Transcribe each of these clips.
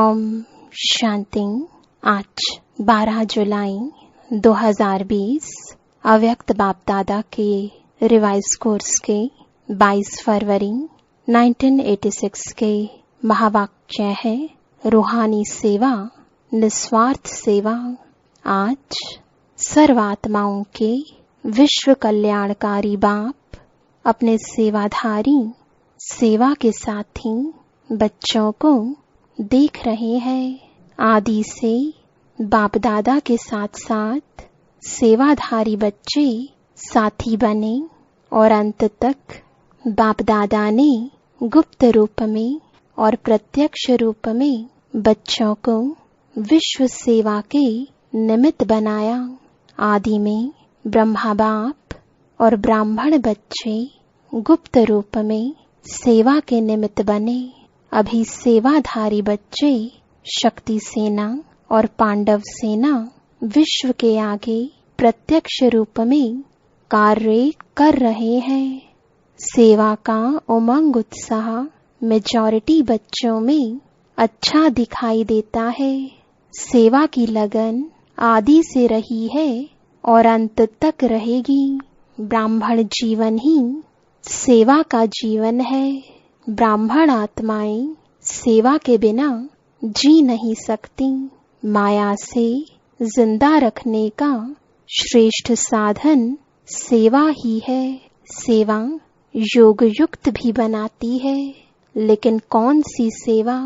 ओम शांति। आज 12 जुलाई 2020 अव्यक्त बाप दादा के रिवाइज कोर्स के 22 फरवरी 1986 के महावाक्य है, रूहानी सेवा निस्वार्थ सेवा। आज सर्वात्माओं के विश्व कल्याणकारी बाप अपने सेवाधारी सेवा के साथी बच्चों को देख रहे हैं। आदि से बाप दादा के साथ साथ सेवाधारी बच्चे साथी बने और अंत तक बाप दादा ने गुप्त रूप में और प्रत्यक्ष रूप में बच्चों को विश्व सेवा के निमित्त बनाया। आदि में ब्रह्मा बाप और ब्राह्मण बच्चे गुप्त रूप में सेवा के निमित्त बने। अभी सेवाधारी बच्चे शक्ति सेना और पांडव सेना विश्व के आगे प्रत्यक्ष रूप में कार्य कर रहे हैं। सेवा का उमंग उत्साह मेजॉरिटी बच्चों में अच्छा दिखाई देता है। सेवा की लगन आदि से रही है और अंत तक रहेगी। ब्राह्मण जीवन ही सेवा का जीवन है। ब्राह्मण आत्माएं सेवा के बिना जी नहीं सकती। माया से जिंदा रखने का श्रेष्ठ साधन सेवा ही है। सेवा योग युक्त भी बनाती है, लेकिन कौन सी सेवा?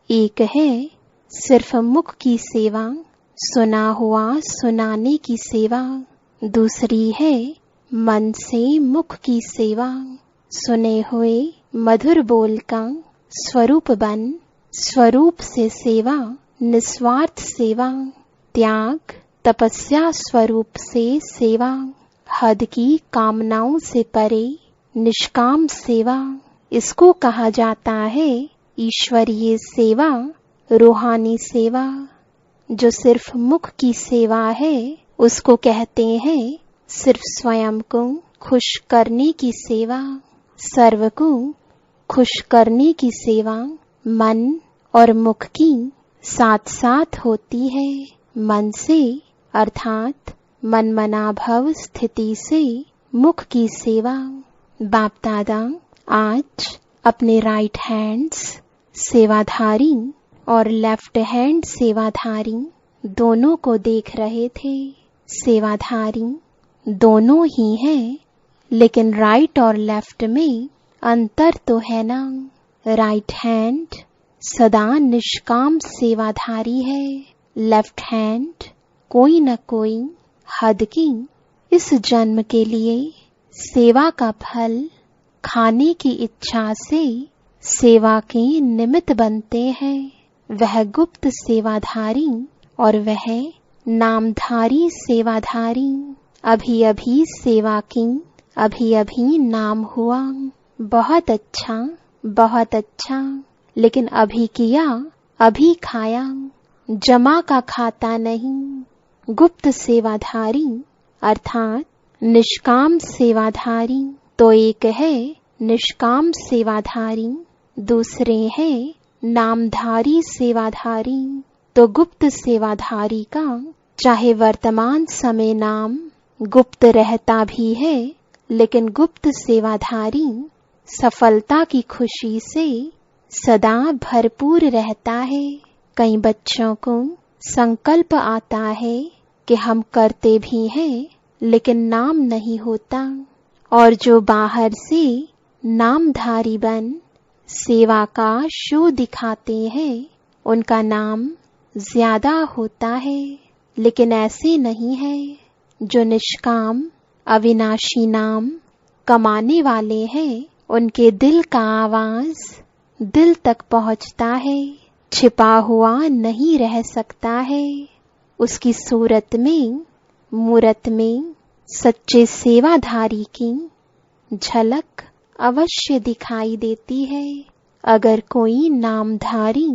एक है सिर्फ मुख की सेवा, सुना हुआ सुनाने की सेवा। दूसरी है मन से मुख की सेवा, सुने हुए मधुर बोल का स्वरूप बन स्वरूप से सेवा, निस्वार्थ सेवा। त्याग तपस्या स्वरूप से सेवा, हद की कामनाओं से परे निष्काम सेवा। इसको कहा जाता है ईश्वरीय सेवा, रूहानी सेवा। जो सिर्फ मुख की सेवा है उसको कहते हैं सिर्फ स्वयं को खुश करने की सेवा। सर्व को खुश करने की सेवा मन और मुख की साथ साथ होती है। मन से अर्थात मनमनाभव स्थिति से मुख की सेवा। बाप दादा आज अपने राइट हैंड्स सेवाधारी और लेफ्ट हैंड सेवाधारी दोनों को देख रहे थे। सेवाधारी दोनों ही हैं, लेकिन राइट और लेफ्ट में अंतर तो है ना। राइट हैंड सदा निष्काम सेवाधारी है, लेफ्ट हैंड कोई न कोई हद की इस जन्म के लिए सेवा का फल खाने की इच्छा से सेवा के निमित्त बनते हैं। वह गुप्त सेवाधारी और वह नामधारी सेवाधारी। अभी अभी सेवा की, अभी अभी नाम हुआ। बहुत अच्छा, बहुत अच्छा, लेकिन अभी किया अभी खाया, जमा का खाता नहीं। गुप्त सेवाधारी अर्थात निष्काम सेवाधारी तो एक है निष्काम सेवाधारी, दूसरे है नामधारी सेवाधारी। तो गुप्त सेवाधारी का चाहे वर्तमान समय नाम गुप्त रहता भी है, लेकिन गुप्त सेवाधारी सफलता की खुशी से सदा भरपूर रहता है। कई बच्चों को संकल्प आता है कि हम करते भी हैं, लेकिन नाम नहीं होता। और जो बाहर से नामधारी बन सेवा का शो दिखाते हैं, उनका नाम ज्यादा होता है, लेकिन ऐसे नहीं है। जो निष्काम अविनाशी नाम कमाने वाले हैं, उनके दिल का आवाज दिल तक पहुंचता है, छिपा हुआ नहीं रह सकता है। उसकी सूरत में मूरत में सच्चे सेवाधारी की झलक अवश्य दिखाई देती है। अगर कोई नामधारी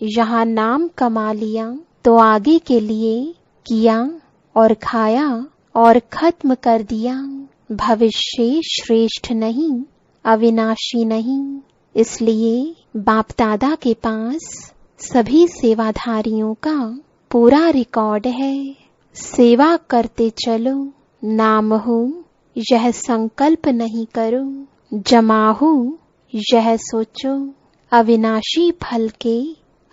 यहाँ नाम कमा लिया तो आगे के लिए किया और खाया और खत्म कर दिया। भविष्य श्रेष्ठ नहीं, अविनाशी नहीं। इसलिए बाप दादा के पास सभी सेवाधारियों का पूरा रिकॉर्ड है। सेवा करते चलो, नाम हो यह संकल्प नहीं करो, जमा हो यह सोचो, अविनाशी फल के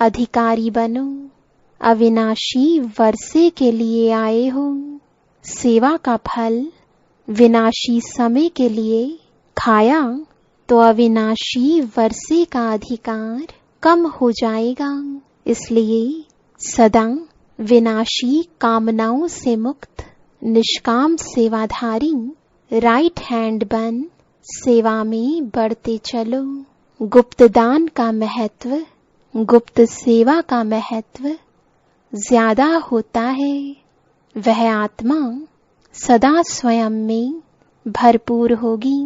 अधिकारी बनो, अविनाशी वर्षे के लिए आए हो। सेवा का फल विनाशी समय के लिए खाया तो अविनाशी वर्षे का अधिकार कम हो जाएगा। इसलिए सदा विनाशी कामनाओं से मुक्त निष्काम सेवाधारी राइट हैंड बन सेवा में बढ़ते चलो। गुप्त दान का महत्व, गुप्त सेवा का महत्व ज्यादा होता है। वह आत्मा सदा स्वयं में भरपूर होगी,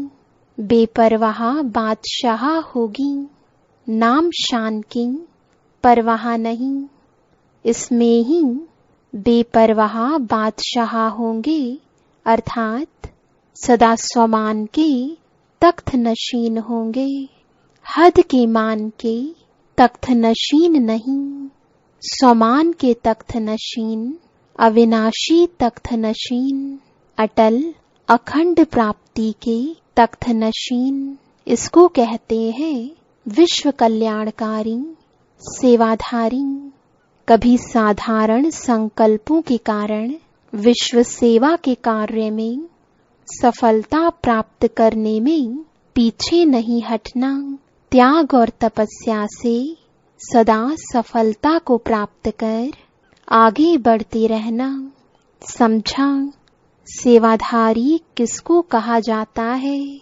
बेपरवाह बादशाह होगी, नाम शान की परवाह नहीं। इसमें ही बेपरवाह बादशाह होंगे, अर्थात सदा स्वमान के तख्त नशीन होंगे। हद के मान के तख्त नशीन नहीं, स्वमान के तख्त नशीन, अविनाशी तख्त नशीन, अटल अखंड प्राप्ति के तख्त नशीन। इसको कहते हैं विश्व कल्याणकारी सेवाधारी। कभी साधारण संकल्पों के कारण विश्व सेवा के कार्य में सफलता प्राप्त करने में पीछे नहीं हटना। त्याग और तपस्या से सदा सफलता को प्राप्त कर आगे बढ़ते रहना। समझा? सेवाधारी किसको कहा जाता है?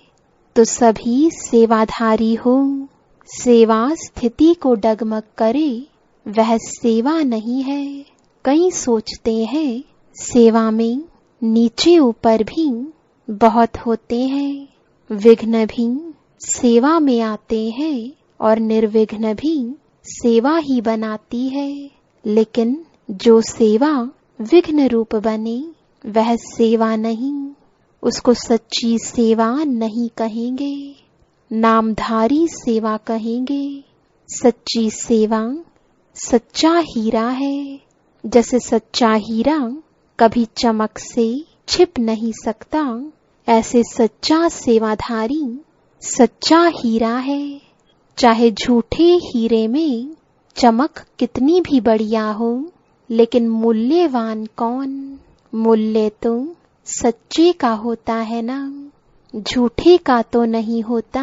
तो सभी सेवाधारी हो। सेवा स्थिति को डगमग करे वह सेवा नहीं है। कई सोचते हैं सेवा में नीचे ऊपर भी बहुत होते हैं, विघ्न भी सेवा में आते हैं और निर्विघ्न भी सेवा ही बनाती है। लेकिन जो सेवा विघ्न रूप बने वह सेवा नहीं, उसको सच्ची सेवा नहीं कहेंगे, नामधारी सेवा कहेंगे। सच्ची सेवा सच्चा हीरा है। जैसे सच्चा हीरा कभी चमक से छिप नहीं सकता, ऐसे सच्चा सेवाधारी सच्चा हीरा है। चाहे झूठे हीरे में चमक कितनी भी बढ़िया हो, लेकिन मूल्यवान कौन? मूल्य तो सच्चे का होता है ना, झूठे का तो नहीं होता।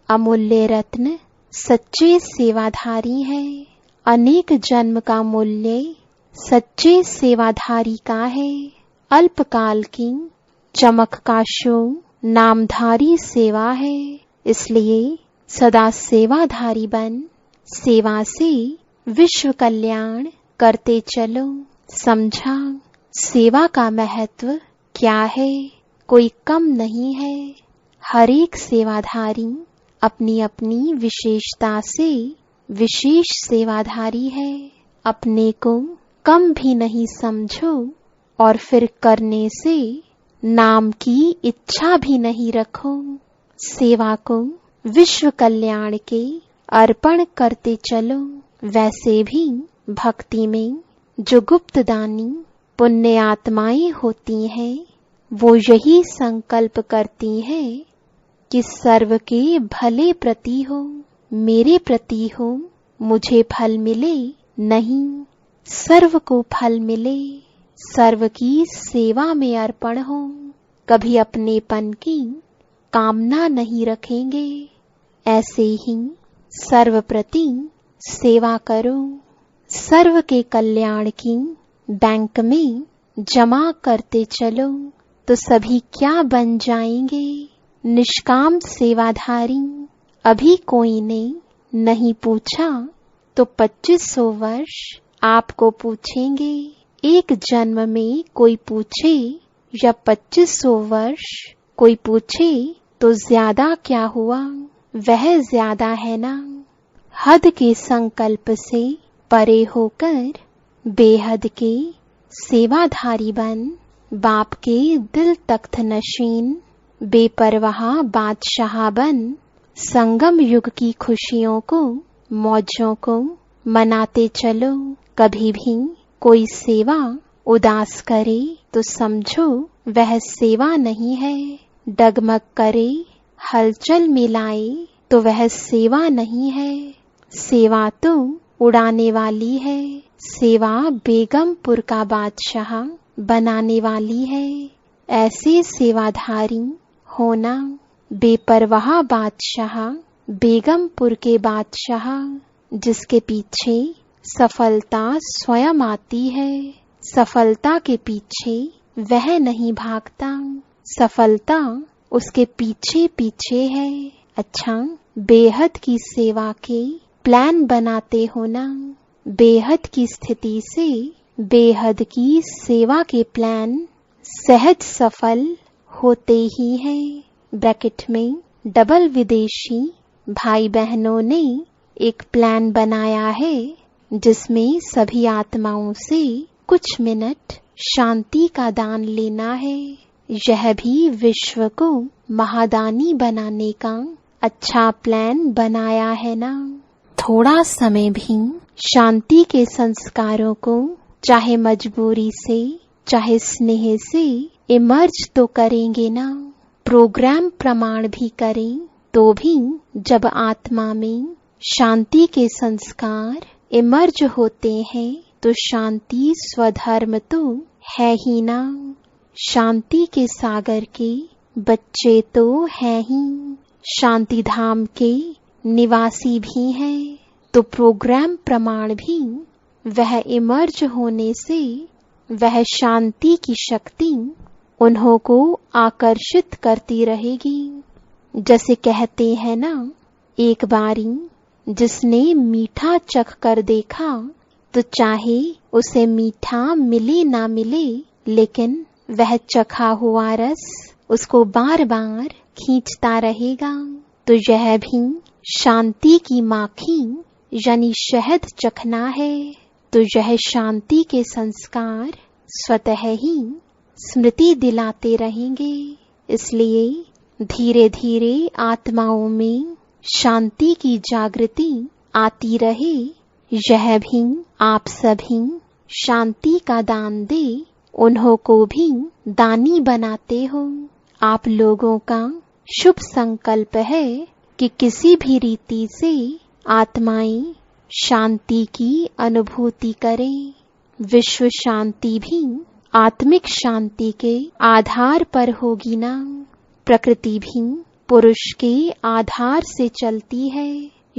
अमूल्य रत्न सच्चे सेवाधारी है। अनेक जन्म का मूल्य सच्चे सेवाधारी का है। अल्पकाल की चमक का शो नामधारी सेवा है। इसलिए सदा सेवाधारी बन सेवा से विश्व कल्याण करते चलो। समझा? सेवा का महत्व क्या है? कोई कम नहीं है। हर एक सेवाधारी अपनी अपनी विशेषता से विशेष सेवाधारी है। अपने को कम भी नहीं समझो और फिर करने से नाम की इच्छा भी नहीं रखो। सेवा को विश्व कल्याण के अर्पण करते चलो। वैसे भी भक्ति में जो गुप्त दानी पुण्य आत्माएं होती हैं, वो यही संकल्प करती हैं कि सर्व के भले प्रति हो, मेरे प्रति हो, मुझे फल मिले नहीं, सर्व को फल मिले, सर्व की सेवा में अर्पण हो। कभी अपनेपन की कामना नहीं रखेंगे। ऐसे ही सर्वप्रति सेवा करो। सर्व के कल्याण की बैंक में जमा करते चलो तो सभी क्या बन जाएंगे? निष्काम सेवाधारी। अभी कोई ने नहीं पूछा तो 2500 वर्ष आपको पूछेंगे। एक जन्म में कोई पूछे या 2500 वर्ष कोई पूछे तो ज्यादा क्या हुआ? वह ज्यादा है ना। हद के संकल्प से परे होकर बेहद के सेवाधारी बन बाप के दिल तख्त नशीन बेपरवाह बादशाह बन संगम युग की खुशियों को, मौजों को, मनाते चलो। कभी भी कोई सेवा उदास करे तो समझो वह सेवा नहीं है। डगमग करे, हलचल मिलाए तो वह सेवा नहीं है। सेवा तो उड़ाने वाली है। सेवा बेगमपुर का बादशाह बनाने वाली है। ऐसे सेवाधारी होना बेपरवाह बादशाह, बेगमपुर के बादशाह, जिसके पीछे सफलता स्वयं आती है। सफलता के पीछे वह नहीं भागता, सफलता उसके पीछे पीछे है। अच्छा, बेहद की सेवा के प्लान बनाते हो ना। बेहद की स्थिति से बेहद की सेवा के प्लान सहज सफल होते ही हैं। ब्रैकेट में डबल विदेशी भाई बहनों ने एक प्लान बनाया है जिसमें सभी आत्माओं से कुछ मिनट शांति का दान लेना है। यह भी विश्व को महादानी बनाने का अच्छा प्लान बनाया है ना। थोड़ा समय भी शांति के संस्कारों को चाहे मजबूरी से चाहे स्नेह से इमर्ज तो करेंगे ना। प्रोग्राम प्रमाण भी करें तो भी जब आत्मा में शांति के संस्कार इमर्ज होते हैं तो शांति स्वधर्म तो है ही ना। शांति के सागर के बच्चे तो हैं ही, शांति धाम के निवासी भी हैं। तो प्रोग्राम प्रमाण भी वह इमर्ज होने से वह शांति की शक्ति उन्हों को आकर्षित करती रहेगी। जैसे कहते हैं ना, एक बारी जिसने मीठा चख कर देखा तो चाहे उसे मीठा मिले ना मिले, लेकिन वह चखा हुआ रस उसको बार बार खींचता रहेगा। तो यह भी शांति की माखी यानी शहद चखना है। तो यह शांति के संस्कार स्वतः ही स्मृति दिलाते रहेंगे। इसलिए धीरे धीरे आत्माओं में शांति की जागृति आती रहे। यह भी आप सभी शांति का दान दे उन्हों को भी दानी बनाते हो। आप लोगों का शुभ संकल्प है कि किसी भी रीति से आत्माएं शांति की अनुभूति करें। विश्व शांति भी आत्मिक शांति के आधार पर होगी ना। प्रकृति भी पुरुष के आधार से चलती है।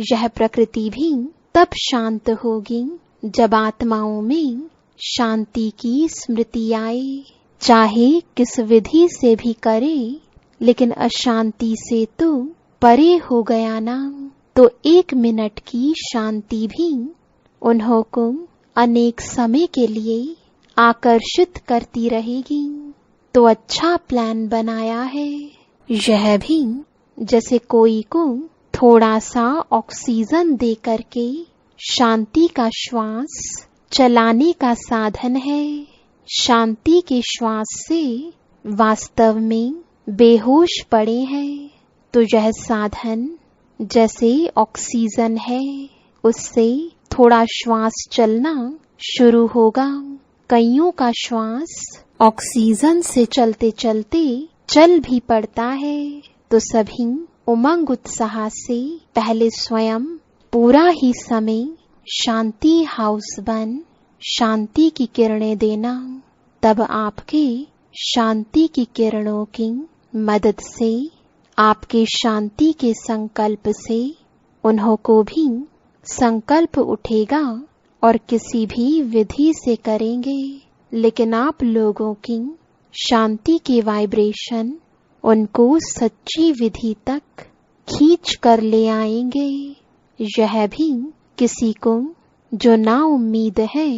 यह प्रकृति भी तब शांत होगी जब आत्माओं में शांति की स्मृति आए। चाहे किस विधि से भी करे, लेकिन अशांति से तो परे हो गया ना। तो 1 मिनट की शांति भी उन्हों को अनेक समय के लिए आकर्षित करती रहेगी। तो अच्छा प्लान बनाया है। यह भी जैसे कोई को थोड़ा सा ऑक्सीजन दे करके शांति का श्वास चलाने का साधन है। शांति के श्वास से वास्तव में बेहोश पड़े हैं। तो यह साधन जैसे ऑक्सीजन है, उससे थोड़ा श्वास चलना शुरू होगा। कईयों का श्वास ऑक्सीजन से चलते चलते चल भी पड़ता है। तो सभी उमंग उत्साह से पहले स्वयं पूरा ही समय शांति हाउस बन शांति की किरणें देना। तब आपके शांति की किरणों की मदद से, आपके शांति के संकल्प से उन्हों को भी संकल्प उठेगा और किसी भी विधि से करेंगे। लेकिन आप लोगों की शांति के वाइब्रेशन उनको सच्ची विधि तक खींच कर ले आएंगे। यह भी किसी को जो ना उम्मीद है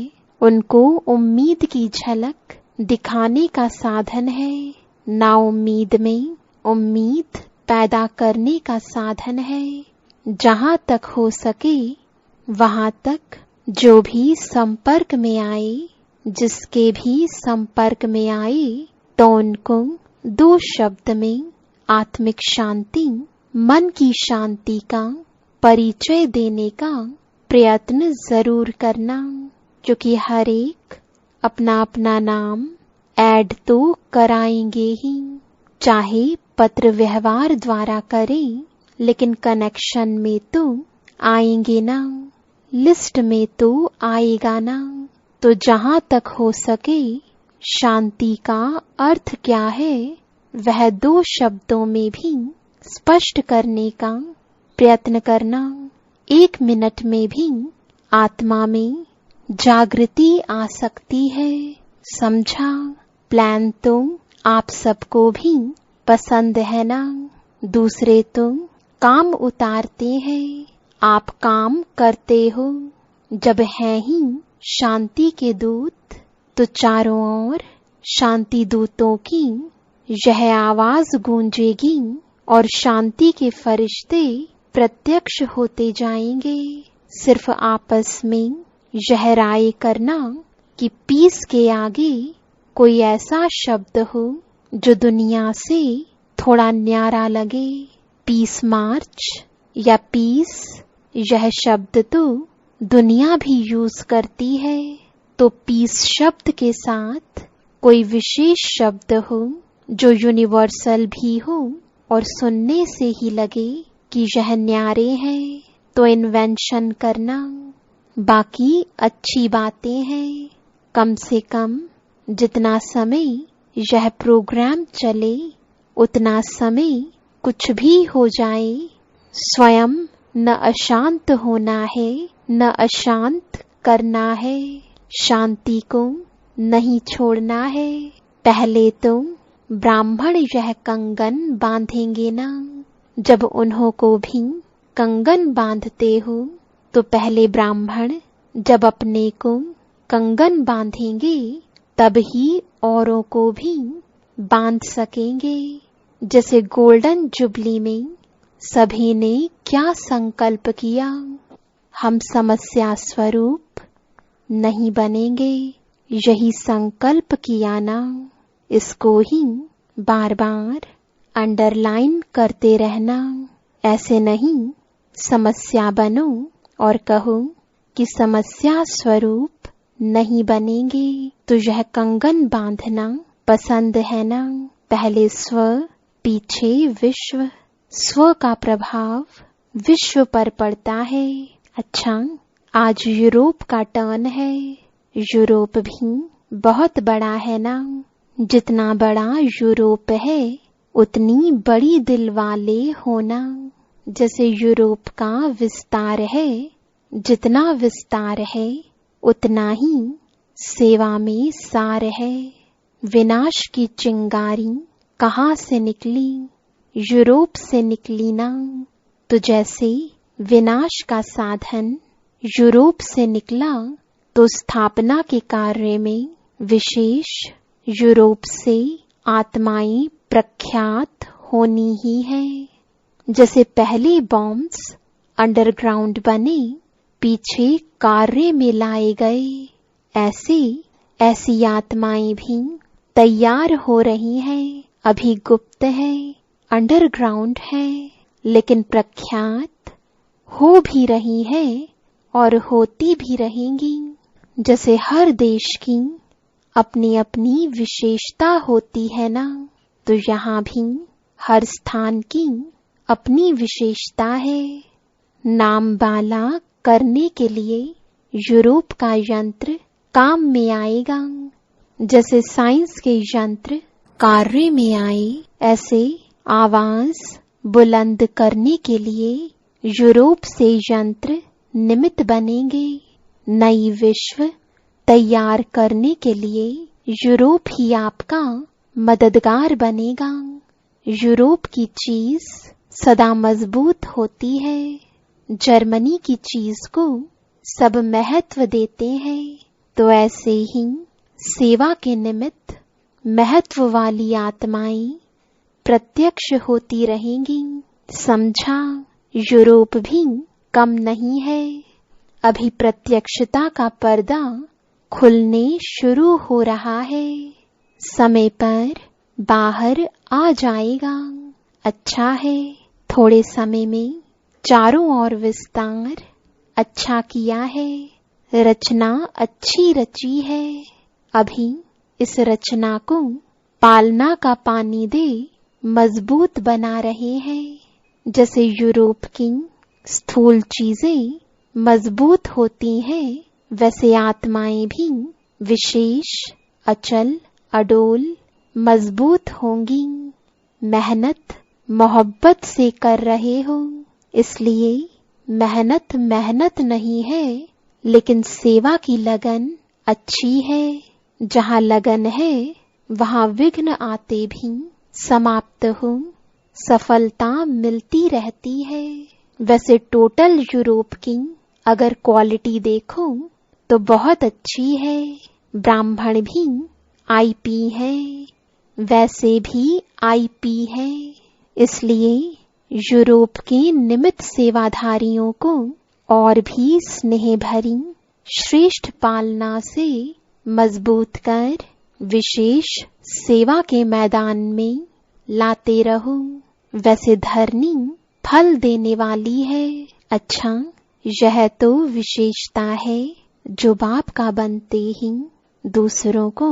उनको उम्मीद की झलक दिखाने का साधन है। ना उम्मीद में उम्मीद पैदा करने का साधन है। जहाँ तक हो सके वहाँ तक जो भी संपर्क में आए, जिसके भी संपर्क में आए, तो उनको 2 शब्द में आत्मिक शांति, मन की शांति का परिचय देने का प्रयत्न जरूर करना, क्योंकि हर एक अपना अपना नाम ऐड तो कराएंगे ही। चाहे पत्र व्यवहार द्वारा करें, लेकिन कनेक्शन में तो आएंगे ना, लिस्ट में तो आएगा ना। तो जहां तक हो सके शांति का अर्थ क्या है, वह 2 शब्दों में भी स्पष्ट करने का प्रयत्न करना। 1 मिनट में भी आत्मा में जागृति आ सकती है। समझा? प्लान तो आप सबको भी पसंद है ना। दूसरे तो काम उतारते हैं, आप काम करते हो। जब हैं ही शांति के दूत, तो चारों ओर शांति दूतों की यह आवाज गूंजेगी और शांति के फरिश्ते प्रत्यक्ष होते जाएंगे। सिर्फ आपस में यह राय करना कि पीस के आगे कोई ऐसा शब्द हो जो दुनिया से थोड़ा न्यारा लगे। पीस मार्च या पीस, यह शब्द तो दुनिया भी यूज करती है। तो पीस शब्द के साथ कोई विशेष शब्द हो जो यूनिवर्सल भी हो और सुनने से ही लगे कि यह न्यारे हैं, तो इन्वेंशन करना। बाकी अच्छी बातें हैं। कम से कम जितना समय यह प्रोग्राम चले, उतना समय कुछ भी हो जाए, स्वयं न अशांत होना है, न अशांत करना है। शांति को नहीं छोड़ना है। पहले तो ब्राह्मण यह कंगन बांधेंगे ना। जब उन्हों को भी कंगन बांधते हो, तो पहले ब्राह्मण जब अपने को कंगन बांधेंगे, तब ही औरों को भी बांध सकेंगे। जैसे गोल्डन जुबली में सभी ने क्या संकल्प किया, हम समस्या स्वरूप नहीं बनेंगे, यही संकल्प किया ना। इसको ही बार बार अंडरलाइन करते रहना। ऐसे नहीं समस्या बनो और कहो कि समस्या स्वरूप नहीं बनेंगे। तो यह कंगन बांधना पसंद है ना। पहले स्व, पीछे विश्व। स्व का प्रभाव विश्व पर पड़ता है। अच्छा, आज यूरोप का टर्न है। यूरोप भी बहुत बड़ा है ना। जितना बड़ा यूरोप है, उतनी बड़ी दिल वाले होना। जैसे यूरोप का विस्तार है, जितना विस्तार है उतना ही सेवा में सार है। विनाश की चिंगारी कहाँ से निकली? यूरोप से निकली ना। तो जैसे विनाश का साधन यूरोप से निकला, तो स्थापना के कार्य में विशेष यूरोप से आत्माएं प्रख्यात होनी ही है। जैसे पहले बॉम्ब्स अंडरग्राउंड बने, पीछे कार्य में लाए गए, ऐसी आत्माएं भी तैयार हो रही हैं। अभी गुप्त है, अंडरग्राउंड है, लेकिन प्रख्यात हो भी रही है और होती भी रहेंगी। जैसे हर देश की अपनी अपनी विशेषता होती है ना, तो यहाँ भी हर स्थान की अपनी विशेषता है। नाम बाला करने के लिए यूरोप का यंत्र काम में आएगा। जैसे साइंस के यंत्र कार्य में आए, ऐसे आवाज बुलंद करने के लिए यूरोप से यंत्र निमित्त बनेंगे। नई विश्व तैयार करने के लिए यूरोप ही आपका मददगार बनेगा। यूरोप की चीज सदा मजबूत होती है। जर्मनी की चीज को सब महत्व देते हैं। तो ऐसे ही सेवा के निमित्त महत्व वाली आत्माएं प्रत्यक्ष होती रहेंगी। समझा? यूरोप भी कम नहीं है। अभी प्रत्यक्षता का पर्दा खुलने शुरू हो रहा है। समय पर बाहर आ जाएगा। अच्छा है, थोड़े समय में चारों ओर विस्तार अच्छा किया है, रचना अच्छी रची है। अभी इस रचना को पालना का पानी दे मजबूत बना रहे हैं। जैसे यूरोप की स्थूल चीजें मजबूत होती हैं, वैसे आत्माएं भी विशेष, अचल, अडोल, मजबूत होंगी। मेहनत मोहब्बत से कर रहे हो, इसलिए मेहनत मेहनत नहीं है, लेकिन सेवा की लगन अच्छी है। जहाँ लगन है वहाँ विघ्न आते भी समाप्त हो, सफलता मिलती रहती है। वैसे टोटल यूरोप की अगर क्वालिटी देखो तो बहुत अच्छी है। ब्राह्मण भी आईपी है, वैसे भी आईपी है। इसलिए यूरोप के निमित्त सेवाधारियों को और भी स्नेह भरी श्रेष्ठ पालना से मजबूत कर विशेष सेवा के मैदान में लाते रहो। वैसे धरनी फल देने वाली है। अच्छा, यह तो विशेषता है जो बाप का बनते ही दूसरों को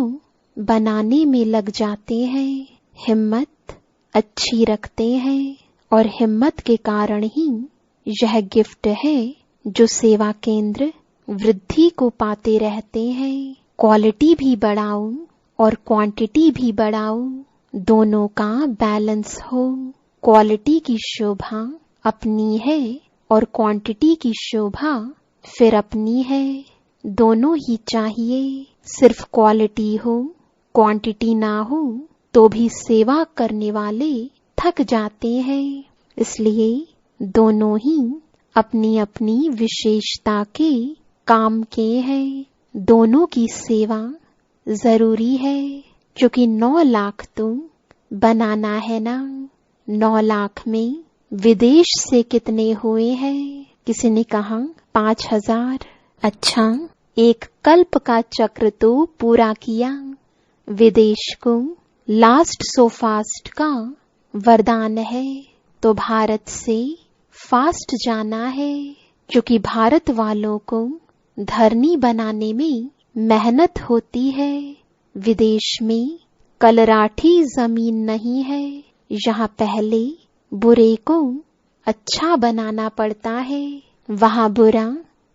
बनाने में लग जाते हैं। हिम्मत अच्छी रखते हैं और हिम्मत के कारण ही यह गिफ्ट है जो सेवा केंद्र वृद्धि को पाते रहते हैं। क्वालिटी भी बढ़ाओ और क्वांटिटी भी बढ़ाओ, दोनों का बैलेंस हो। क्वालिटी की शोभा अपनी है और क्वांटिटी की शोभा फिर अपनी है। दोनों ही चाहिए। सिर्फ क्वालिटी हो, क्वांटिटी ना हो तो भी सेवा करने वाले थक जाते हैं। इसलिए दोनों ही अपनी अपनी विशेषता के काम के हैं। दोनों की सेवा जरूरी है, क्योंकि 9 लाख तो बनाना है ना। 9 लाख में विदेश से कितने हुए हैं? किसी ने कहा 5000। अच्छा, एक कल्प का चक्र तो पूरा किया। विदेश को लास्ट सो फास्ट का वरदान है, तो भारत से फास्ट जाना है, क्योंकि भारत वालों को धरनी बनाने में मेहनत होती है। विदेश में कलराठी जमीन नहीं है, यहाँ पहले बुरे को अच्छा बनाना पड़ता है। वहाँ बुरा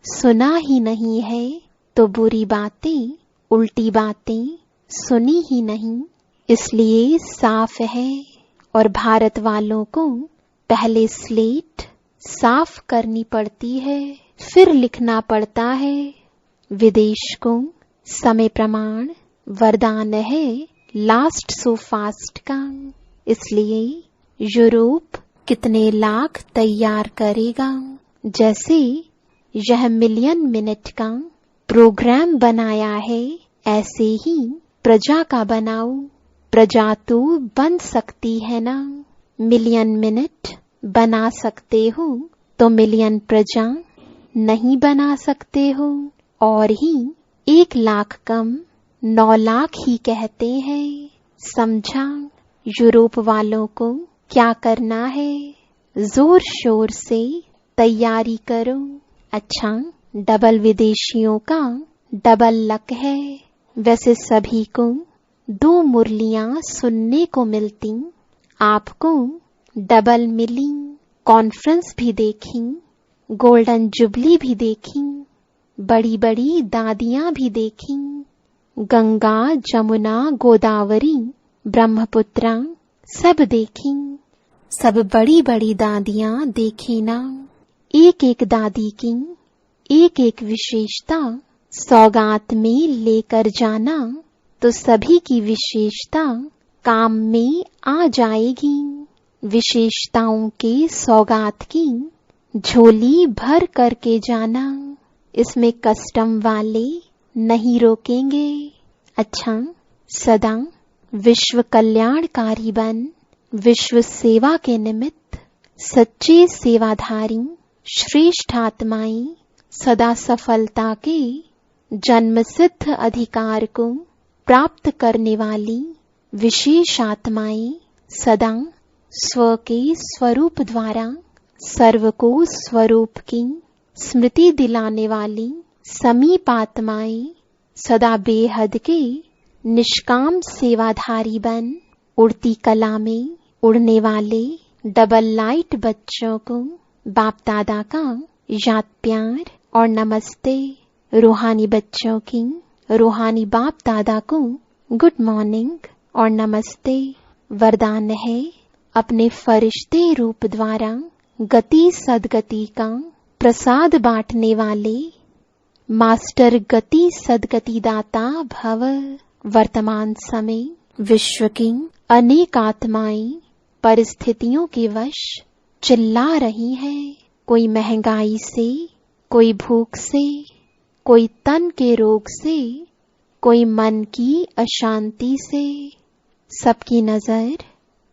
सुना ही नहीं है तो बुरी बातें, उल्टी बातें सुनी ही नहीं, इसलिए साफ है। और भारत वालों को पहले स्लेट साफ करनी पड़ती है, फिर लिखना पड़ता है। विदेश को समय प्रमाण वरदान है लास्ट सो फास्ट का। इसलिए यूरोप कितने लाख तैयार करेगा। जैसे यह मिलियन मिनट का प्रोग्राम बनाया है, ऐसे ही प्रजा का बनाओ। प्रजा तो बन सकती है ना। मिलियन मिनट बना सकते हो तो मिलियन प्रजा नहीं बना सकते हो। और ही 1 लाख कम 9 लाख ही कहते हैं। समझा? यूरोप वालों को क्या करना है? जोर शोर से तैयारी करो। अच्छा, डबल विदेशियों का डबल लक है। वैसे सभी को 2 मुरलियां सुनने को मिलती, आपको डबल मिली। कॉन्फ्रेंस भी देखी, गोल्डन जुबली भी देखी, बड़ी बड़ी दादियां भी देखी। गंगा, जमुना, गोदावरी, ब्रह्मपुत्रा सब देखी। सब बड़ी बड़ी दादियां देखी ना। एक एक दादी की एक एक विशेषता सौगात में लेकर जाना, तो सभी की विशेषता काम में आ जाएगी। विशेषताओं के सौगात की झोली भर करके जाना, इसमें कस्टम वाले नहीं रोकेंगे। अच्छा, सदा विश्व कल्याणकारी बन, विश्व सेवा के निमित्त सच्चे सेवाधारी श्रेष्ठ आत्माएं सदा सफलता के जन्मसिद्ध अधिकार को प्राप्त करने वाली विशेष आत्माएं सदा स्व के स्वरूप द्वारा सर्व को स्वरूप की स्मृति दिलाने वाली समीप आत्माएं सदा बेहद के निष्काम सेवाधारी बन उड़ती कला में उड़ने वाले डबल लाइट बच्चों को बाप दादा का याद प्यार और नमस्ते। रूहानी बच्चों की रूहानी बाप दादा को गुड मॉर्निंग और नमस्ते। वरदान है अपने फरिश्ते रूप द्वारा गति सदगति का प्रसाद बांटने वाले मास्टर गति सदगति दाता भव। वर्तमान समय विश्व की अनेक आत्माएं परिस्थितियों के वश चिल्ला रही हैं। कोई महंगाई से, कोई भूख से, कोई तन के रोग से, कोई मन की अशांति से। सबकी नजर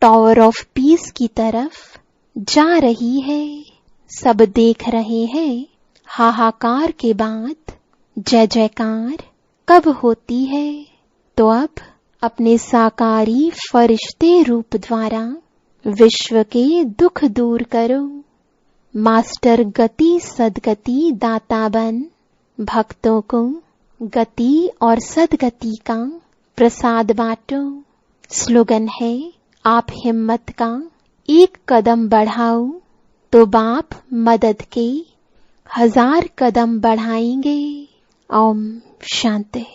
टावर ऑफ पीस की तरफ जा रही है। सब देख रहे हैं हाहाकार के बाद जय जयकार कब होती है। तो अब अपने साकारी फरिश्ते रूप द्वारा विश्व के दुख दूर करो। मास्टर गति सदगति दाता बन भक्तों को गति और सदगति का प्रसाद बांटो। स्लोगन है आप हिम्मत का एक कदम बढ़ाओ तो बाप मदद के 1000 कदम बढ़ाएंगे। ओम शांति।